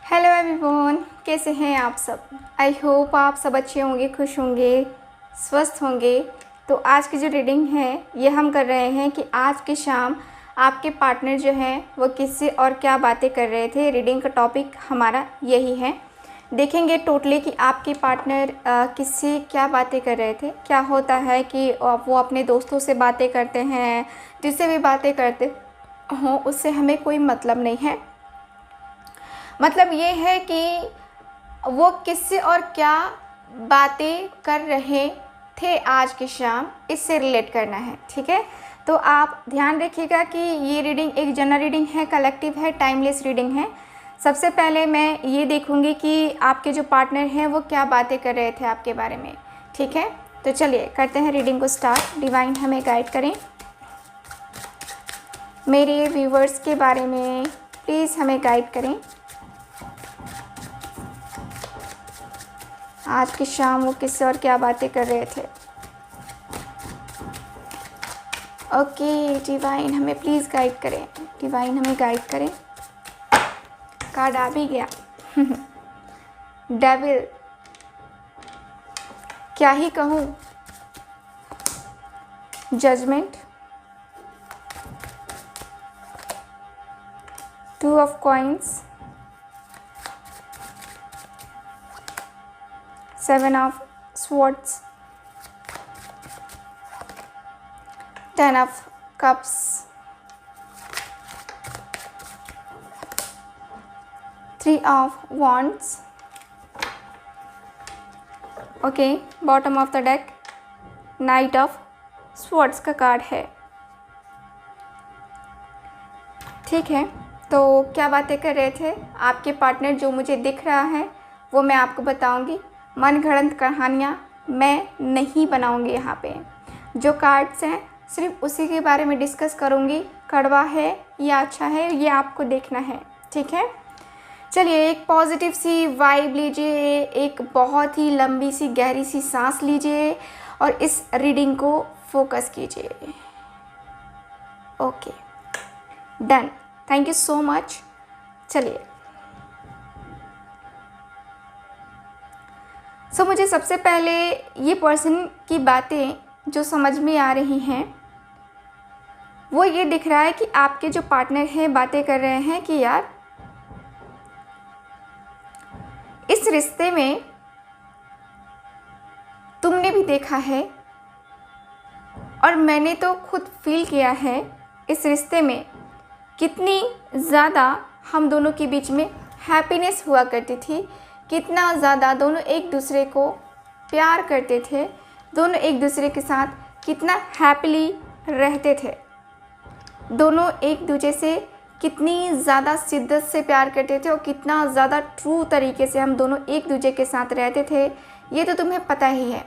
Hello everyone, कैसे हैं आप सब। आई होप आप सब अच्छे होंगे, खुश होंगे, स्वस्थ होंगे। तो आज की जो रीडिंग है ये हम कर रहे हैं कि आज की शाम आपके पार्टनर जो हैं वो किससे और क्या बातें कर रहे थे। रीडिंग का टॉपिक हमारा यही है। देखेंगे टोटली कि आपके पार्टनर किससे क्या बातें कर रहे थे। क्या होता है कि वो अपने दोस्तों से बातें करते हैं, जिससे भी बातें करते हों उससे हमें कोई मतलब नहीं है। मतलब ये है कि वो किससे और क्या बातें कर रहे थे आज की शाम, इससे रिलेट करना है। ठीक है, तो आप ध्यान रखिएगा कि ये रीडिंग एक जनरल रीडिंग है, कलेक्टिव है, टाइमलेस रीडिंग है। सबसे पहले मैं ये देखूंगी कि आपके जो पार्टनर हैं वो क्या बातें कर रहे थे आपके बारे में। ठीक है, तो चलिए करते हैं रीडिंग को स्टार्ट। डिवाइन हमें गाइड करें, मेरे व्यूवर्स के बारे में प्लीज़ हमें गाइड करें। आज की शाम वो किससे और क्या बातें कर रहे थे। ओके डिवाइन हमें प्लीज़ गाइड करें, डिवाइन हमें गाइड करें। कार्ड आ भी गया डेविल, क्या ही कहूँ। Judgement, 2 of coins, 7 of swords, 10 of cups, 3 of wands। Okay, bottom of the deck knight of swords का कार्ड है। ठीक है, तो क्या बातें कर रहे थे आपके पार्टनर, जो मुझे दिख रहा है वो मैं आपको बताऊंगी। मनगढ़ंत कहानियाँ मैं नहीं बनाऊंगी। यहाँ पे जो कार्ड्स हैं सिर्फ उसी के बारे में डिस्कस करूंगी। कड़वा है या अच्छा है ये आपको देखना है। ठीक है, चलिए एक पॉजिटिव सी वाइब लीजिए, एक बहुत ही लंबी सी गहरी सी सांस लीजिए और इस रीडिंग को फोकस कीजिए। Okay done, thank you so much. चलिए मुझे सबसे पहले ये पर्सन की बातें जो समझ में आ रही हैं वो ये दिख रहा है कि आपके जो पार्टनर हैं बातें कर रहे हैं कि यार इस रिश्ते में तुमने भी देखा है और मैंने तो खुद फील किया है इस रिश्ते में कितनी ज़्यादा हम दोनों के बीच में हैप्पीनेस हुआ करती थी, कितना ज़्यादा दोनों एक दूसरे को प्यार करते थे, दोनों एक दूसरे के साथ कितना हैप्पीली रहते थे, दोनों एक दूसरे से कितनी ज़्यादा शिद्दत से प्यार करते थे और कितना ज़्यादा ट्रू तरीके से हम दोनों एक दूसरे के साथ रहते थे। ये तो तुम्हें पता ही है,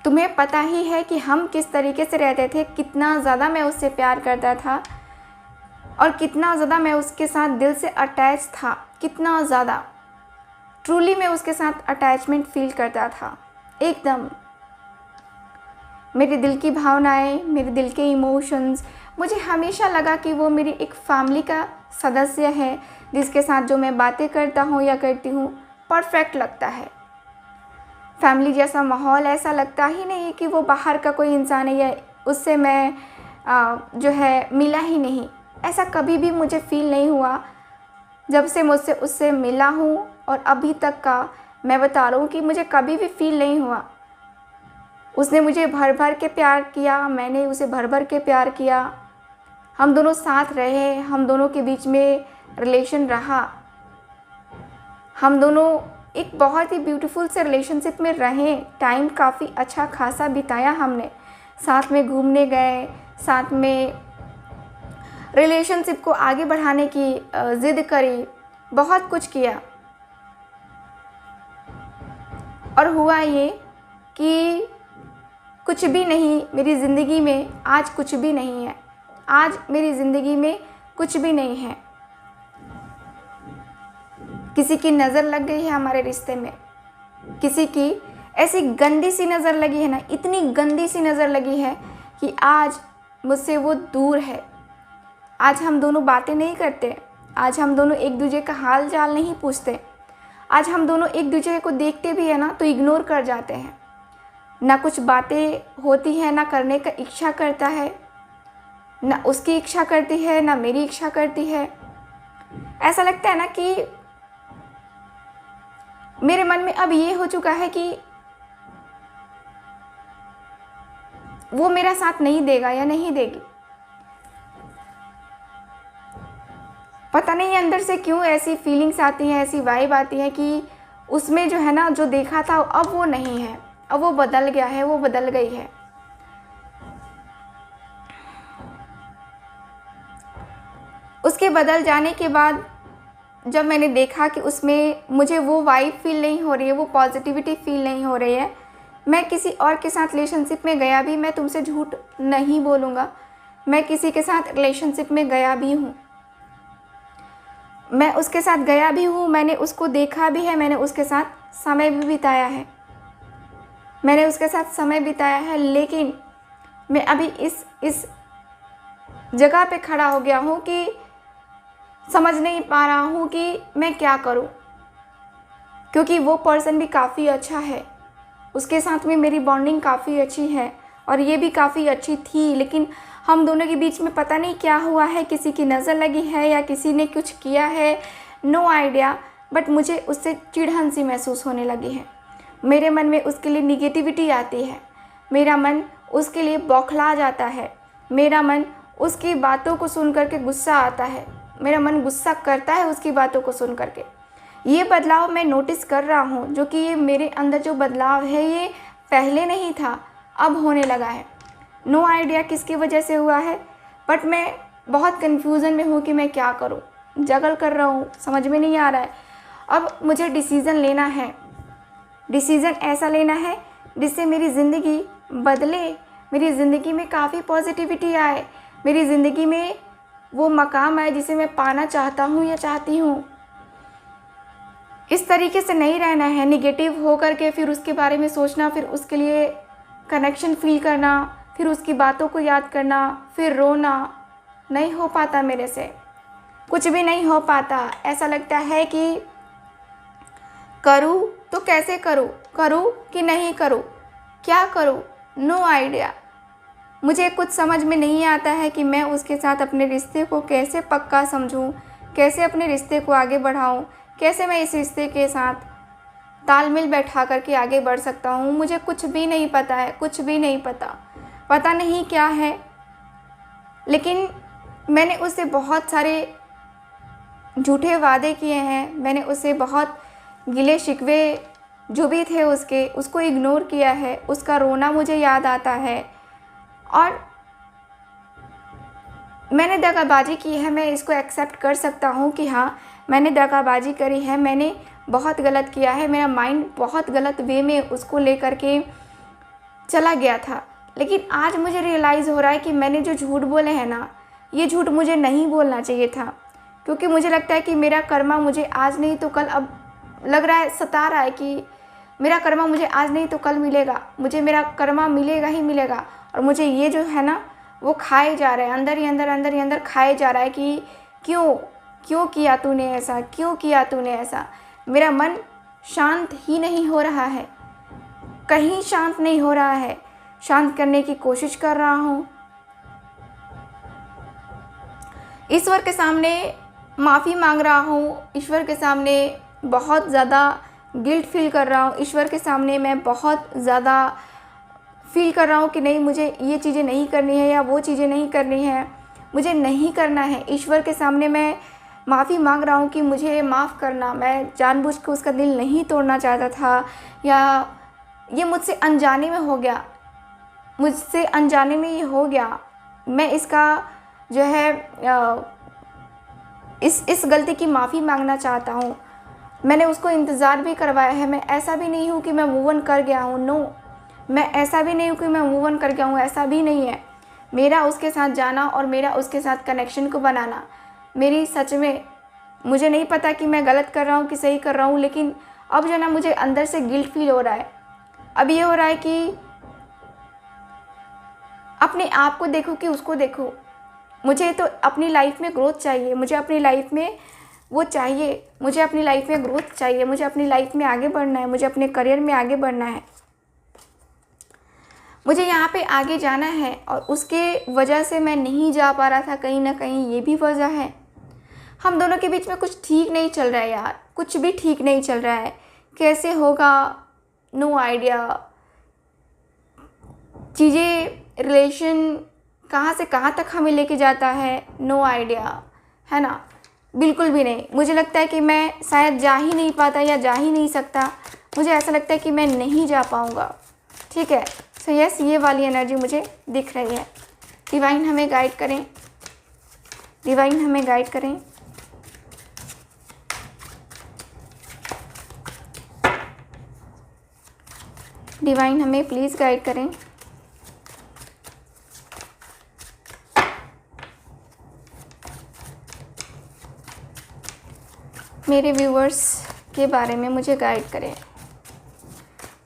तुम्हें पता ही है कि हम किस तरीके से रहते थे, कितना ज़्यादा मैं उससे प्यार करता था और कितना ज़्यादा मैं उसके साथ दिल से अटैच था, कितना ज़्यादा ट्रूली मैं उसके साथ अटैचमेंट फील करता था। एकदम मेरे दिल की भावनाएं, मेरे दिल के इमोशंस, मुझे हमेशा लगा कि वो मेरी एक फैमिली का सदस्य है जिसके साथ जो मैं बातें करता हूँ या करती हूँ परफेक्ट लगता है। फैमिली जैसा माहौल ऐसा लगता ही नहीं कि वो बाहर का कोई इंसान है या उससे मैं जो है मिला ही नहीं। ऐसा कभी भी मुझे फील नहीं हुआ जब से मुझसे उससे मिला हूँ और अभी तक का मैं बता रहा हूँ कि मुझे कभी भी फील नहीं हुआ। उसने मुझे भर भर के प्यार किया, मैंने उसे भर भर के प्यार किया, हम दोनों साथ रहे, हम दोनों के बीच में रिलेशन रहा, हम दोनों एक बहुत ही ब्यूटीफुल से रिलेशनशिप में रहे। टाइम काफ़ी अच्छा खासा बिताया हमने, साथ में घूमने गए, साथ में रिलेशनशिप को आगे बढ़ाने की ज़िद करी, बहुत कुछ किया। और हुआ ये कि कुछ भी नहीं मेरी ज़िंदगी में, आज कुछ भी नहीं है, आज मेरी ज़िंदगी में कुछ भी नहीं है। किसी की नज़र लग गई है हमारे रिश्ते में, किसी की ऐसी गंदी सी नज़र लगी है ना, इतनी गंदी सी नज़र लगी है कि आज मुझसे वो दूर है। आज हम दोनों बातें नहीं करते, आज हम दोनों एक दूसरे का हाल चाल नहीं पूछते। आज हम दोनों एक दूसरे को देखते भी है ना तो इग्नोर कर जाते हैं। ना कुछ बातें होती है, ना करने का इच्छा करता है, ना उसकी इच्छा करती है, ना मेरी इच्छा करती है। ऐसा लगता है ना कि मेरे मन में अब ये हो चुका है कि वो मेरा साथ नहीं देगा या नहीं देगी। पता नहीं अंदर से क्यों ऐसी फीलिंग्स आती हैं, ऐसी वाइब आती है कि उसमें जो है ना, जो देखा था अब वो नहीं है, अब वो बदल गया है, वो बदल गई है। उसके बदल जाने के बाद जब मैंने देखा कि उसमें मुझे वो वाइब फील नहीं हो रही है, वो पॉजिटिविटी फील नहीं हो रही है, मैं किसी और के साथ रिलेशनशिप में गया भी, मैं तुमसे झूठ नहीं बोलूँगा, मैं किसी के साथ रिलेशनशिप में गया भी हूँ, मैं उसके साथ गया भी हूँ, मैंने उसको देखा भी है, मैंने उसके साथ समय भी बिताया है, मैंने उसके साथ समय बिताया है। लेकिन मैं अभी इस जगह पे खड़ा हो गया हूँ कि समझ नहीं पा रहा हूँ कि मैं क्या करूँ, क्योंकि वो पर्सन भी काफ़ी अच्छा है, उसके साथ में मेरी बॉन्डिंग काफ़ी अच्छी है और ये भी काफ़ी अच्छी थी। लेकिन हम दोनों के बीच में पता नहीं क्या हुआ है, किसी की नज़र लगी है या किसी ने कुछ किया है, नो आइडिया। बट मुझे उससे चिढ़न सी महसूस होने लगी है, मेरे मन में उसके लिए निगेटिविटी आती है, मेरा मन उसके लिए बौखला जाता है, मेरा मन उसकी बातों को सुन करके गुस्सा आता है, मेरा मन गुस्सा करता है उसकी बातों को सुन करके। ये बदलाव मैं नोटिस कर रहा हूँ, जो कि ये मेरे अंदर जो बदलाव है ये पहले नहीं था, अब होने लगा है। नो आइडिया किसकी वजह से हुआ है, बट मैं बहुत कन्फ्यूज़न में हूँ कि मैं क्या करूँ, जगल कर रहा हूँ, समझ में नहीं आ रहा है। अब मुझे डिसीज़न लेना है, डिसीज़न ऐसा लेना है जिससे मेरी ज़िंदगी बदले, मेरी ज़िंदगी में काफ़ी पॉजिटिविटी आए, मेरी ज़िंदगी में वो मकाम आए जिसे मैं पाना चाहता हूँ या चाहती हूँ। इस तरीके से नहीं रहना है, निगेटिव हो करके फिर उसके बारे में सोचना, फिर उसके लिए कनेक्शन फील करना, फिर उसकी बातों को याद करना, फिर रोना। नहीं हो पाता मेरे से, कुछ भी नहीं हो पाता। ऐसा लगता है कि करूँ तो कैसे करूँ, करूँ कि नहीं करूँ, क्या करूँ, नो आइडिया। मुझे कुछ समझ में नहीं आता है कि मैं उसके साथ अपने रिश्ते को कैसे पक्का समझूं, कैसे अपने रिश्ते को आगे बढ़ाऊं, कैसे मैं इस रिश्ते के साथ तालमेल बैठा करके आगे बढ़ सकता हूं। मुझे कुछ भी नहीं पता है, कुछ भी नहीं पता नहीं क्या है। लेकिन मैंने उससे बहुत सारे झूठे वादे किए हैं, मैंने उससे बहुत गिले शिकवे जो भी थे उसको इग्नोर किया है। उसका रोना मुझे याद आता है और मैंने दगाबाजी की है। मैं इसको एक्सेप्ट कर सकता हूँ कि हाँ, मैंने दगाबाजी करी है, मैंने बहुत गलत किया है, मेरा माइंड बहुत गलत वे में उसको लेकर के चला गया था। लेकिन आज मुझे रियलाइज़ हो रहा है कि मैंने जो झूठ बोले हैं ना, ये झूठ मुझे नहीं बोलना चाहिए था, क्योंकि मुझे लगता है कि मेरा कर्मा मुझे आज नहीं तो कल, अब लग रहा है, सता रहा है कि मेरा कर्मा मुझे आज नहीं तो कल मिलेगा, मुझे मेरा कर्मा मिलेगा ही मिलेगा। और मुझे ये जो है ना वो खाए जा रहा है, अंदर ही अंदर खाए जा रहा है कि क्यों किया तूने ऐसा, क्यों किया तूने ऐसा। मेरा मन शांत ही नहीं हो रहा है, कहीं शांत नहीं हो रहा है। शांत करने की कोशिश कर रहा हूँ, ईश्वर के सामने माफ़ी मांग रहा हूँ, ईश्वर के सामने बहुत ज़्यादा गिल्ट फील कर रहा हूँ, ईश्वर के सामने मैं बहुत ज़्यादा फील कर रहा हूँ कि नहीं, मुझे ये चीज़ें नहीं करनी है या वो चीज़ें नहीं करनी है, मुझे नहीं करना है। ईश्वर के सामने मैं माफ़ी मांग रहा हूँ कि मुझे माफ़ करना, मैं जानबूझ के उसका दिल नहीं तोड़ना चाहता था, या ये मुझसे अनजाने में हो गया, मुझसे अनजाने में ये हो गया। मैं इसका जो है इस गलती की माफ़ी मांगना चाहता हूँ। मैंने उसको इंतज़ार भी करवाया है, मैं ऐसा भी नहीं हूँ कि मैं मूव ऑन कर गया हूँ, नो, मैं ऐसा भी नहीं हूँ कि मैं मूव ऑन कर गया हूँ, ऐसा भी नहीं है। मेरा उसके साथ जाना और मेरा उसके साथ कनेक्शन को बनाना मेरी, सच में मुझे नहीं पता कि मैं गलत कर रहा हूँ कि सही कर रहा हूँ, लेकिन अब जो ना मुझे अंदर से गिल्ट फील हो रहा है। अब ये हो रहा है कि अपने आप को देखो कि उसको देखो, मुझे तो अपनी लाइफ में ग्रोथ चाहिए, मुझे अपनी लाइफ में वो चाहिए, मुझे अपनी लाइफ में ग्रोथ चाहिए, मुझे अपनी लाइफ में आगे बढ़ना है, मुझे अपने करियर में आगे बढ़ना है, मुझे यहाँ पे आगे जाना है और उसके वजह से मैं नहीं जा पा रहा था, कहीं ना कहीं ये भी वजह है। हम दोनों के बीच में कुछ ठीक नहीं चल रहा है यार, कुछ भी ठीक नहीं चल रहा है। कैसे होगा, नो आइडिया। चीज़ें, रिलेशन कहाँ से कहाँ तक हमें लेके जाता है, नो आइडिया, है ना, बिल्कुल भी नहीं। मुझे लगता है कि मैं शायद जा ही नहीं पाता या जा ही नहीं सकता, मुझे ऐसा लगता है कि मैं नहीं जा पाऊँगा। ठीक है, सो यस, ये वाली एनर्जी मुझे दिख रही है। डिवाइन हमें गाइड करें, डिवाइन हमें गाइड करें। डिवाइन हमें प्लीज़ गाइड करें। मेरे व्यूअर्स के बारे में मुझे गाइड करें।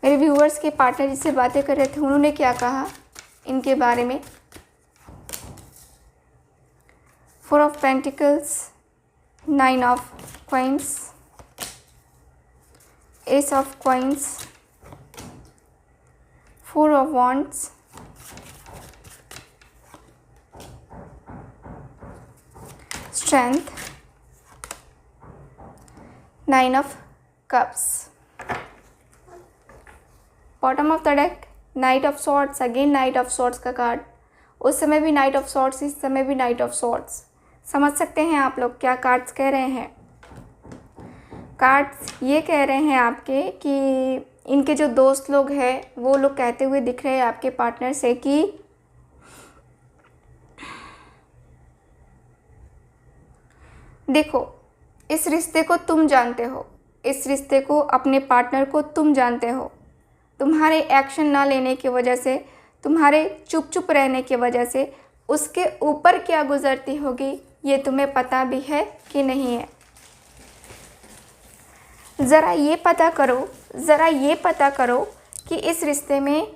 मेरे व्यूअर्स के पार्टनर जिससे बातें कर रहे थे उन्होंने क्या कहा इनके बारे में। 4 of pentacles, 9 of coins, S of coins, 4 of wands, strength, 9 of cups. Bottom of the deck, knight of swords, again night of swords का कार्ड। उस समय भी नाइट ऑफ सॉर्ड्स, इस समय भी नाइट ऑफ सॉर्ड्स। समझ सकते हैं आप लोग क्या कार्ड्स कह रहे हैं। कार्ड्स ये कह रहे हैं आपके कि इनके जो दोस्त लोग हैं वो लोग कहते हुए दिख रहे हैं आपके पार्टनर से कि देखो, इस रिश्ते को तुम जानते हो, इस रिश्ते को, अपने पार्टनर को तुम जानते हो। तुम्हारे एक्शन ना लेने की वजह से, तुम्हारे चुप चुप रहने की वजह से उसके ऊपर क्या गुजरती होगी ये तुम्हें पता भी है कि नहीं है। ज़रा ये पता करो, ज़रा ये पता करो कि इस रिश्ते में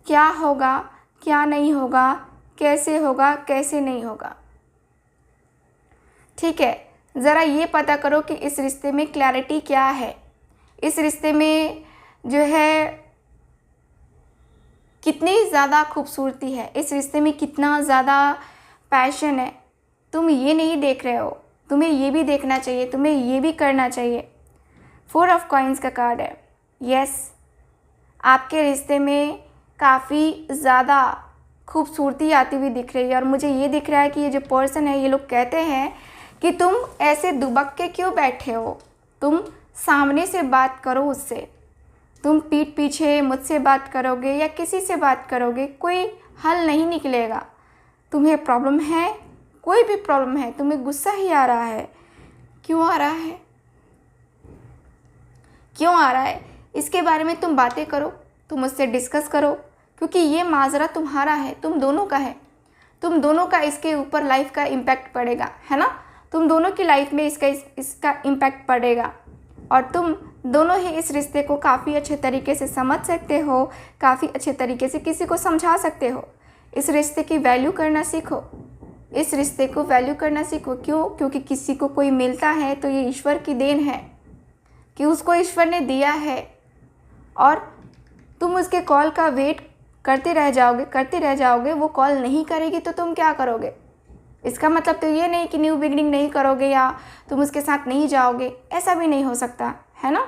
क्या होगा, क्या नहीं होगा, कैसे होगा, कैसे नहीं होगा। ठीक है, ज़रा ये पता करो कि इस रिश्ते में क्लैरिटी क्या है, इस रिश्ते में जो है कितनी ज़्यादा खूबसूरती है, इस रिश्ते में कितना ज़्यादा पैशन है। तुम ये नहीं देख रहे हो, तुम्हें ये भी देखना चाहिए, तुम्हें ये भी करना चाहिए। 4 ऑफ कॉइन्स का कार्ड है। यस, आपके रिश्ते में काफ़ी ज़्यादा खूबसूरती आती हुई दिख रही है और मुझे ये दिख रहा है कि ये जो पर्सन है, ये लोग कहते हैं कि तुम ऐसे दुबक के क्यों बैठे हो, तुम सामने से बात करो उससे। तुम पीठ पीछे मुझसे बात करोगे या किसी से बात करोगे, कोई हल नहीं निकलेगा। तुम्हें प्रॉब्लम है, कोई भी प्रॉब्लम है, तुम्हें गुस्सा ही आ रहा है, क्यों आ रहा है, क्यों आ रहा है, इसके बारे में तुम बातें करो, तुम उससे डिस्कस करो, क्योंकि ये माजरा तुम्हारा है, तुम दोनों का है। तुम दोनों का इसके ऊपर लाइफ का इम्पैक्ट पड़ेगा, है ना। तुम दोनों की लाइफ में इसका इम्पैक्ट पड़ेगा और तुम दोनों ही इस रिश्ते को काफ़ी अच्छे तरीके से समझ सकते हो, काफ़ी अच्छे तरीके से किसी को समझा सकते हो। इस रिश्ते की वैल्यू करना सीखो, इस रिश्ते को वैल्यू करना सीखो। क्यों? क्योंकि किसी को कोई मिलता है तो ये ईश्वर की देन है कि उसको ईश्वर ने दिया है और तुम उसके कॉल का वेट करते रह जाओगे। वो कॉल नहीं करेगी तो तुम क्या करोगे? इसका मतलब तो ये नहीं कि न्यू बिगनिंग नहीं करोगे या तुम उसके साथ नहीं जाओगे, ऐसा भी नहीं हो सकता, है ना।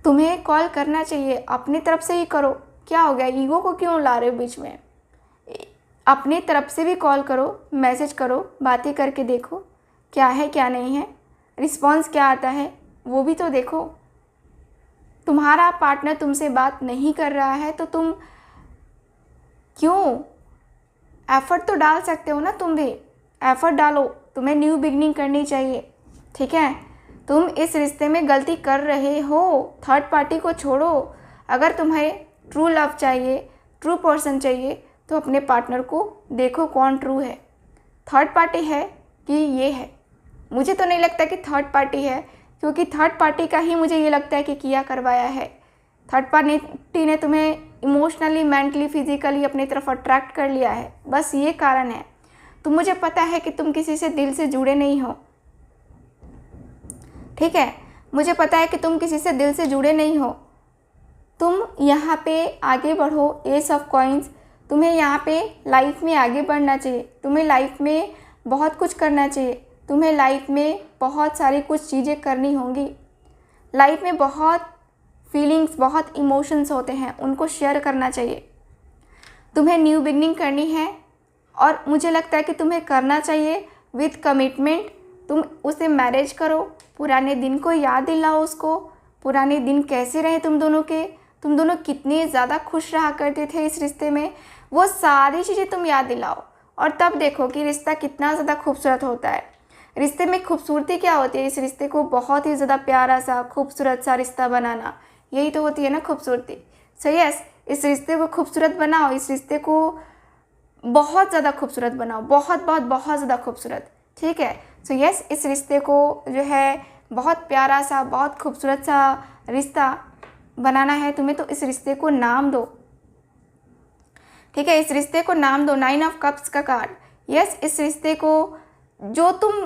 तुम्हें कॉल करना चाहिए, अपनी तरफ से ही करो। क्या हो गया, ईगो को क्यों ला रहे हो बीच में? अपनी तरफ से भी कॉल करो, मैसेज करो, बातें करके देखो क्या है क्या नहीं है, रिस्पॉन्स क्या आता है वो भी तो देखो। तुम्हारा पार्टनर तुमसे बात नहीं कर रहा है तो तुम क्यों? एफ़र्ट तो डाल सकते हो ना, तुम भी एफ़र्ट डालो। तुम्हें न्यू बिगनिंग करनी चाहिए, ठीक है। तुम इस रिश्ते में गलती कर रहे हो, थर्ड पार्टी को छोड़ो। अगर तुम्हें ट्रू लव चाहिए, ट्रू पर्सन चाहिए तो अपने पार्टनर को देखो कौन ट्रू है, थर्ड पार्टी है कि ये है। मुझे तो नहीं लगता कि थर्ड पार्टी है, क्योंकि थर्ड पार्टी का ही मुझे ये लगता है कि किया करवाया है। थर्ड पार्टी ने तुम्हें इमोशनली, मेंटली, फिजिकली अपनी तरफ अट्रैक्ट कर लिया है, बस ये कारण है। तो मुझे पता है कि तुम किसी से दिल से जुड़े नहीं हो, ठीक है, मुझे पता है कि तुम किसी से दिल से जुड़े नहीं हो। तुम यहाँ पे आगे बढ़ो, एस ऑफ कॉइंस, तुम्हें यहाँ पे लाइफ में आगे बढ़ना चाहिए, तुम्हें लाइफ में बहुत कुछ करना चाहिए, तुम्हें लाइफ में बहुत सारी कुछ चीज़ें करनी होंगी। लाइफ में बहुत फीलिंग्स, बहुत इमोशंस होते हैं, उनको शेयर करना चाहिए। तुम्हें न्यू बिगनिंग करनी है और मुझे लगता है कि तुम्हें करना चाहिए विथ कमिटमेंट। तुम उसे मैरिज करो, पुराने दिन को याद दिलाओ उसको, पुराने दिन कैसे रहे तुम दोनों कितने ज़्यादा खुश रहा करते थे इस रिश्ते में, वो सारी चीज़ें तुम याद दिलाओ और तब देखो कि रिश्ता कितना ज़्यादा खूबसूरत होता है। रिश्ते में खूबसूरती क्या होती है, इस रिश्ते को बहुत ही ज़्यादा प्यारा सा खूबसूरत सा रिश्ता बनाना, यही तो होती है ना खूबसूरती। सो यस, इस रिश्ते को खूबसूरत बनाओ, इस रिश्ते को बहुत ज़्यादा खूबसूरत बनाओ, बहुत बहुत बहुत ज़्यादा खूबसूरत, ठीक है। सो यस, इस रिश्ते को जो है बहुत प्यारा सा, बहुत खूबसूरत सा रिश्ता बनाना है तुम्हें, तो इस रिश्ते को नाम दो, ठीक है, इस रिश्ते को नाम दो। 9 ऑफ कप्स का कार्ड, यस, इस रिश्ते को जो तुम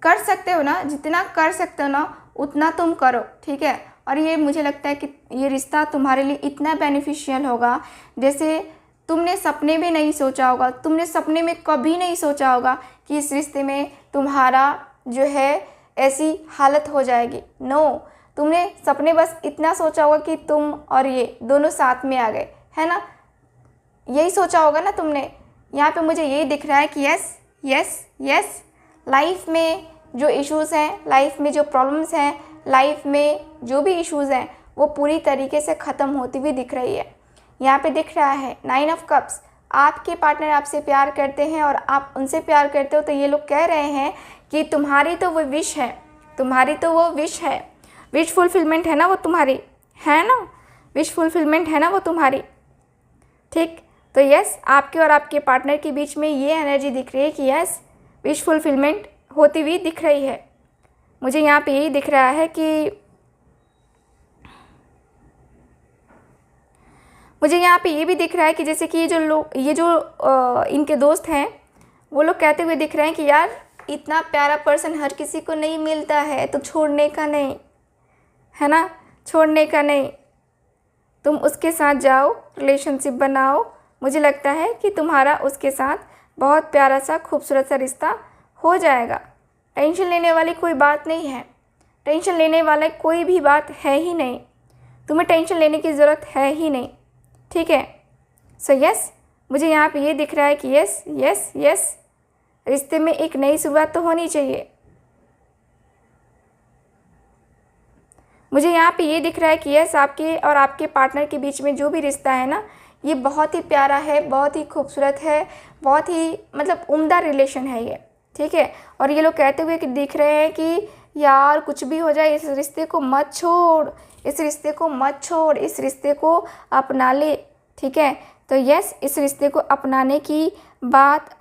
कर सकते हो ना, जितना कर सकते हो ना उतना तुम करो, ठीक है। और ये मुझे लगता है कि ये रिश्ता तुम्हारे लिए इतना बेनिफिशियल होगा जैसे तुमने सपने में नहीं सोचा होगा, तुमने सपने में कभी नहीं सोचा होगा कि इस रिश्ते में तुम्हारा जो है ऐसी हालत हो जाएगी। नो, तुमने सपने बस इतना सोचा होगा कि तुम और ये दोनों साथ में आ गए, है ना, यही सोचा होगा ना तुमने। यहाँ पे मुझे यही दिख रहा है कि यस यस यस, लाइफ में जो इश्यूज़ हैं, लाइफ में जो प्रॉब्लम्स हैं, लाइफ में जो भी इश्यूज़ हैं वो पूरी तरीके से ख़त्म होती हुई दिख रही है। यहाँ पे दिख रहा है 9 ऑफ कप्स, आपके पार्टनर आपसे प्यार करते हैं और आप उनसे प्यार करते हो, तो ये लोग कह रहे हैं कि तुम्हारी तो वो विश है, तुम्हारी तो वो विश है, विश फुलफिलमेंट है ना वो तुम्हारी, है ना, विश फुलफिलमेंट है ना वो तुम्हारी, ठीक। तो यस, आपके और आपके पार्टनर के बीच में ये एनर्जी दिख रही है कि यस, विश फुलफिलमेंट होती हुई दिख रही है। मुझे यहाँ पे यही दिख रहा है कि मुझे यहाँ पे ये भी दिख रहा है कि जैसे कि ये जो इनके दोस्त हैं वो लोग कहते हुए दिख रहे हैं कि यार इतना प्यारा पर्सन हर किसी को नहीं मिलता है, तो छोड़ने का नहीं, है ना, छोड़ने का नहीं, तुम उसके साथ जाओ, रिलेशनशिप बनाओ। मुझे लगता है कि तुम्हारा उसके साथ बहुत प्यारा सा खूबसूरत सा रिश्ता हो जाएगा। टेंशन लेने वाली कोई बात नहीं है, टेंशन लेने वाला कोई भी बात है ही नहीं, तुम्हें टेंशन लेने की ज़रूरत है ही नहीं, ठीक है। सो यस, मुझे यहाँ पे ये दिख रहा है कि यस यस यस, रिश्ते में एक नई शुरुआत तो होनी चाहिए। मुझे यहाँ पे ये दिख रहा है कि यस, आपके और आपके पार्टनर के बीच में जो भी रिश्ता है ना, ये बहुत ही प्यारा है, बहुत ही खूबसूरत है, बहुत ही मतलब उम्दा रिलेशन है ये, ठीक है। और ये लोग कहते हुए कि दिख रहे हैं कि यार कुछ भी हो जाए, इस रिश्ते को मत छोड़, इस रिश्ते को मत छोड़, इस रिश्ते को अपना ले, ठीक है। तो यस, इस रिश्ते को अपनाने की बात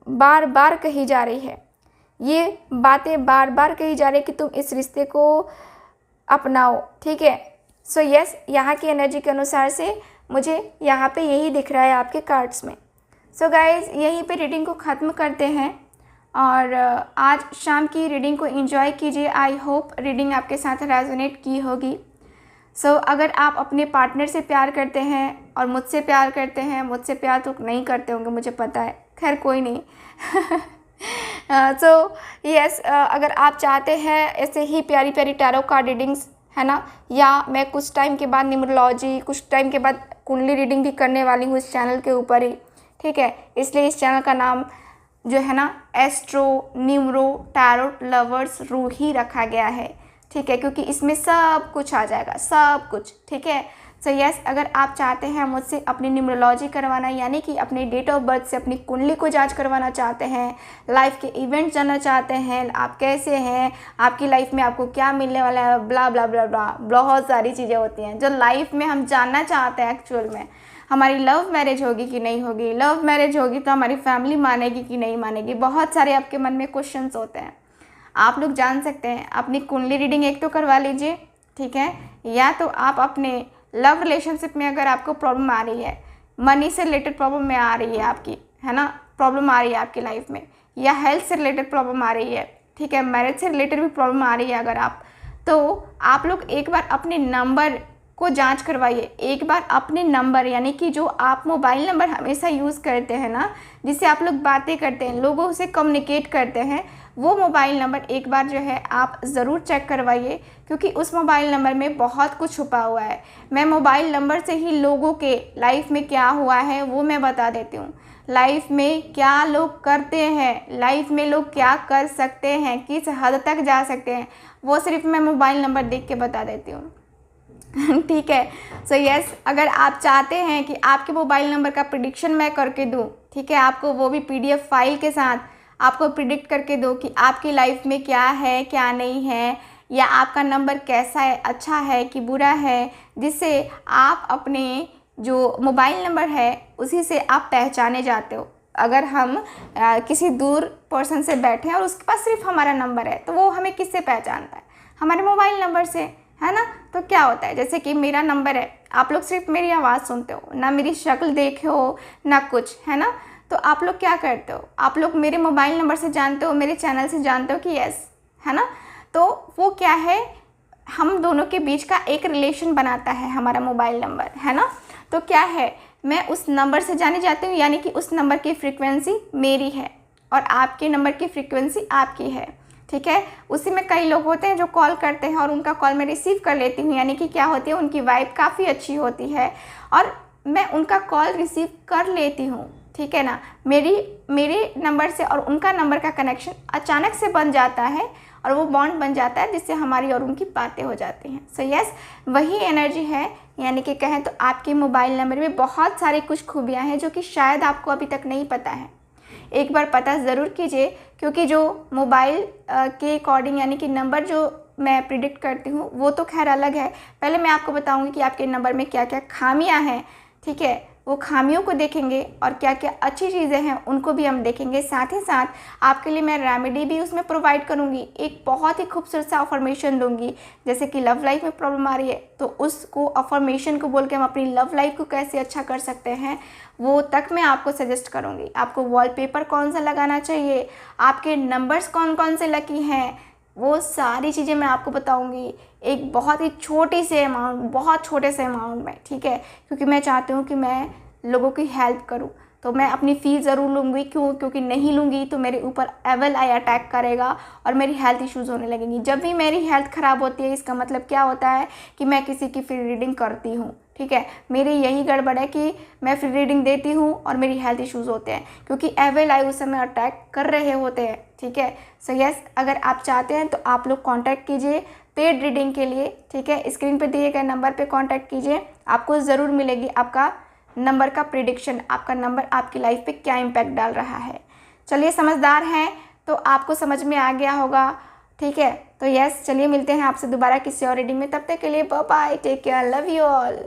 बार बार कही जा रही है, ये बातें बार बार कही जा रही है कि तुम इस रिश्ते को अपनाओ, ठीक है। सो यस, यहाँ की एनर्जी के अनुसार से मुझे यहाँ पे यही दिख रहा है आपके कार्ड्स में। सो गाइज़, यहीं पे रीडिंग को ख़त्म करते हैं और आज शाम की रीडिंग को एंजॉय कीजिए। आई होप रीडिंग आपके साथ रेजोनेट की होगी। सो अगर आप अपने पार्टनर से प्यार करते हैं और मुझसे प्यार करते हैं, मुझसे प्यार तो नहीं करते होंगे मुझे पता है, खैर कोई नहीं। सो यस, अगर आप चाहते हैं ऐसे ही प्यारी प्यारी टैरो कार्ड रीडिंग्स, है ना, या मैं कुछ टाइम के बाद न्यूमरोलॉजी, कुछ टाइम के बाद कुंडली रीडिंग भी करने वाली हूँ इस चैनल के ऊपर ही, ठीक है। इसलिए इस चैनल का नाम जो है ना astro numero tarot lovers Roohi रखा गया है, ठीक है, क्योंकि इसमें सब कुछ आ जाएगा, सब कुछ, ठीक है। सो यस, अगर आप चाहते हैं मुझसे अपनी न्यूमरोलॉजी करवाना, यानी कि अपने डेट ऑफ बर्थ से अपनी कुंडली को जांच करवाना चाहते हैं, लाइफ के इवेंट जानना चाहते हैं, आप कैसे हैं, आपकी लाइफ में आपको क्या मिलने वाला है, ब्ला ब्ला ब्ला ब्ला, बहुत सारी चीज़ें होती हैं जो लाइफ में हम जानना चाहते हैं। एक्चुअल में हमारी लव मैरिज होगी कि नहीं होगी, लव मैरिज होगी तो हमारी फैमिली मानेगी कि नहीं मानेगी, बहुत सारे आपके मन में क्वेश्चंस होते हैं। आप लोग जान सकते हैं, अपनी कुंडली रीडिंग एक तो करवा लीजिए, ठीक है, या तो आप अपने लव रिलेशनशिप में अगर आपको प्रॉब्लम आ रही है, मनी से रिलेटेड प्रॉब्लम में आ रही है आपकी, है ना, प्रॉब्लम आ रही है आपकी लाइफ में, या हेल्थ से रिलेटेड प्रॉब्लम आ रही है, ठीक है, मैरिज से रिलेटेड भी प्रॉब्लम आ रही है अगर तो आप लोग एक बार अपने नंबर को जांच करवाइए। एक बार अपने नंबर, यानी कि जो आप मोबाइल नंबर हमेशा यूज़ करते हैं ना, जिससे आप लोग बातें करते हैं, लोगों से कम्युनिकेट करते हैं, वो मोबाइल नंबर एक बार जो है आप ज़रूर चेक करवाइए, क्योंकि उस मोबाइल नंबर में बहुत कुछ छुपा हुआ है। मैं मोबाइल नंबर से ही लोगों के लाइफ में क्या हुआ है वो मैं बता देती हूँ। लाइफ में क्या लोग करते हैं, लाइफ में लोग क्या कर सकते हैं, किस हद तक जा सकते हैं, वो सिर्फ मैं मोबाइल नंबर देख के बता देती हूँ। ठीक है। सो यस, अगर आप चाहते हैं कि आपके मोबाइल नंबर का प्रिडिक्शन मैं करके दूँ, ठीक है, आपको वो भी PDF फाइल के साथ आपको प्रिडिक्ट करके दो कि आपकी लाइफ में क्या है क्या नहीं है, या आपका नंबर कैसा है, अच्छा है कि बुरा है, जिससे आप अपने जो मोबाइल नंबर है उसी से आप पहचाने जाते हो। अगर हम किसी दूर पर्सन से बैठे हैं और उसके पास सिर्फ हमारा नंबर है, तो वो हमें किससे पहचानता है? हमारे मोबाइल नंबर से, है ना। तो क्या होता है, जैसे कि मेरा नंबर है, आप लोग सिर्फ मेरी आवाज़ सुनते हो, ना मेरी शक्ल देखे हो ना कुछ, है ना। तो आप लोग क्या करते हो, आप लोग मेरे मोबाइल नंबर से जानते हो, मेरे चैनल से जानते हो कि यस, है ना। तो वो क्या है, हम दोनों के बीच का एक रिलेशन बनाता है हमारा मोबाइल नंबर, है ना। तो क्या है, मैं उस नंबर से जानी जाती हूँ, यानी कि उस नंबर की फ्रीक्वेंसी मेरी है और आपके नंबर की फ्रीक्वेंसी आपकी है, ठीक है। उसी में कई लोग होते हैं जो कॉल करते हैं और उनका कॉल मैं रिसीव कर लेती हूँ, यानी कि क्या होती है, उनकी वाइब काफ़ी अच्छी होती है और मैं उनका कॉल रिसीव कर लेती हूँ, ठीक है ना। मेरे नंबर से और उनका नंबर का कनेक्शन अचानक से बन जाता है और वो बॉन्ड बन जाता है, जिससे हमारी और उनकी बातें हो जाती हैं। सो यस, वही एनर्जी है, यानी कि कहें तो आपके मोबाइल नंबर में बहुत सारी कुछ खूबियाँ हैं जो कि शायद आपको अभी तक नहीं पता है। एक बार पता ज़रूर कीजिए, क्योंकि जो मोबाइल के अकॉर्डिंग, यानी कि नंबर जो मैं प्रिडिक्ट करती हूँ वो तो खैर अलग है। पहले मैं आपको बताऊँगी कि आपके नंबर में क्या क्या खामियाँ हैं, ठीक है, वो खामियों को देखेंगे और क्या क्या अच्छी चीज़ें हैं उनको भी हम देखेंगे। साथ ही साथ आपके लिए मैं रेमेडी भी उसमें प्रोवाइड करूँगी, एक बहुत ही खूबसूरत सा अफर्मेशन दूँगी। जैसे कि लव लाइफ में प्रॉब्लम आ रही है तो उसको अफर्मेशन को बोल के हम अपनी लव लाइफ को कैसे अच्छा कर सकते हैं वो तक मैं आपको सजेस्ट करूँगी। आपको वॉलपेपर कौन सा लगाना चाहिए, आपके नंबर्स कौन कौन से लकी हैं, वो सारी चीज़ें मैं आपको बताऊंगी एक बहुत ही छोटी से अमाउंट, बहुत छोटे से अमाउंट में, ठीक है। क्योंकि मैं चाहती हूँ कि मैं लोगों की हेल्प करूँ, तो मैं अपनी फ़ीस ज़रूर लूँगी। क्योंकि नहीं लूँगी तो मेरे ऊपर एवल आई अटैक करेगा और मेरी हेल्थ इश्यूज़ होने लगेंगी। जब भी मेरी हेल्थ ख़राब होती है, इसका मतलब क्या होता है कि मैं किसी की फ्री रीडिंग करती हूँ, ठीक है। मेरी यही गड़बड़ है कि मैं फ्री रीडिंग देती हूँ और मेरी हेल्थ इश्यूज़ होते हैं, क्योंकि एवल आई उस समय अटैक कर रहे होते हैं, ठीक है। सो यस, अगर आप चाहते हैं तो आप लोग कांटेक्ट कीजिए पेड रीडिंग के लिए, ठीक है। स्क्रीन पे दिए गए नंबर पे कांटेक्ट कीजिए, आपको ज़रूर मिलेगी आपका नंबर का प्रिडिक्शन, आपका नंबर आपकी लाइफ पे क्या इम्पैक्ट डाल रहा है। चलिए, समझदार हैं तो आपको समझ में आ गया होगा, ठीक है। तो यस, चलिए मिलते हैं आपसे दोबारा किसी और रीडिंग में। तब तक के लिए bye bye, take care, love you all.